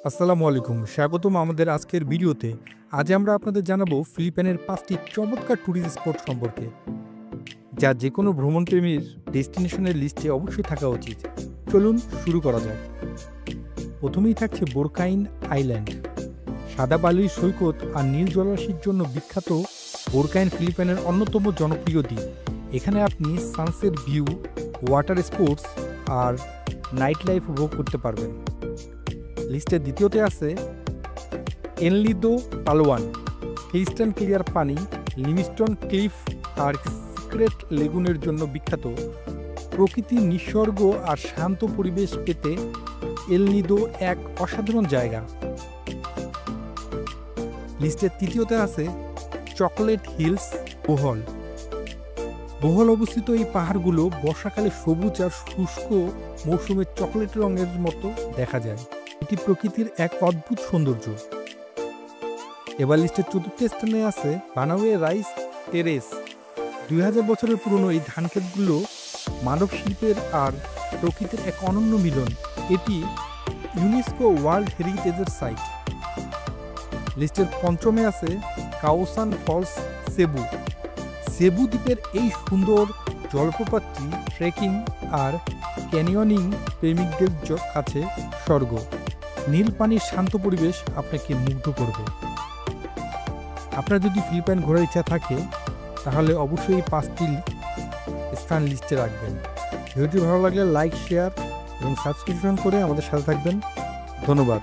আসসালামু আলাইকুম, স্বাগতম আমাদের আজকের ভিডিওতে। আজ আমরা আপনাদের জানাবো ফিলিপাইনের ৫টি চমৎকার ট্যুরিস্ট স্পট সম্পর্কে, যা যেকোনো ভ্রমণপ্রেমীর ডেস্টিনেশনের লিস্টে অবশ্যই থাকা উচিত। চলুন শুরু করা যাক। প্রথমেই থাকছে বোরকাইন আইল্যান্ড। সাদা বালির সৈকত আর নীল জলরাশির জন্য বিখ্যাত বোরকাইন ফিলিপাইনের অন্যতম জনপ্রিয় দ্বীপ। এখানে আপনি সানসেট ভিউ, ওয়াটার স্পোর্টস আর নাইট লাইফ উপভোগ করতে পারবেন। লিস্টের দ্বিতীয়তে আছে এনলিদো পালোয়ান। ক্রিস্টাল ক্লিয়ার পানি, লিভিংস্টোন ক্লিফ আর সিক্রেট লেগুনের জন্য বিখ্যাত। প্রকৃতির নিসর্গ আর শান্ত পরিবেশ পেতে এলনিদো এক অসাধারণ জায়গা। লিস্টের তৃতীয়তে আছে চকোলেট হিলস বোহল। বোহল অবস্থিত এই পাহাড়গুলো বর্ষাকালে সবুজ আর শুষ্ক মৌসুমে চকোলেট রঙের মতো দেখা যায়। এটি প্রকৃতির এক অদ্ভুত সৌন্দর্য। এবার লিস্টের চতুর্থ স্থানে আছে বানাওয়ে রাইস টেরেস। ২০০০ বছরের পুরনো এই ধানক্ষেতগুলো মানব শিল্পের আর প্রকৃতির এক অনন্য মিলন। এটি ইউনেস্কো ওয়ার্ল্ড হেরিটেজের সাইট। লিস্টের পঞ্চমে আছে কাওসান ফলস সেবু। সেবু দ্বীপের এই সুন্দর জলপ্রপাতটি ট্রেকিং আর ক্যানিয়নিং প্রেমিকদের কাছে স্বর্গ। নীল পানির শান্ত পরিবেশ আপনাকে মুগ্ধ করবে। আপনার যদি ফিলিপাইন ঘোরার ইচ্ছা থাকে তাহলে অবশ্যই এই ৫টি স্থান লিস্টে রাখবেন। ভিডিওটি ভালো লাগলে লাইক, শেয়ার এবং সাবস্ক্রিপশন করে আমাদের সাথে থাকবেন। ধন্যবাদ।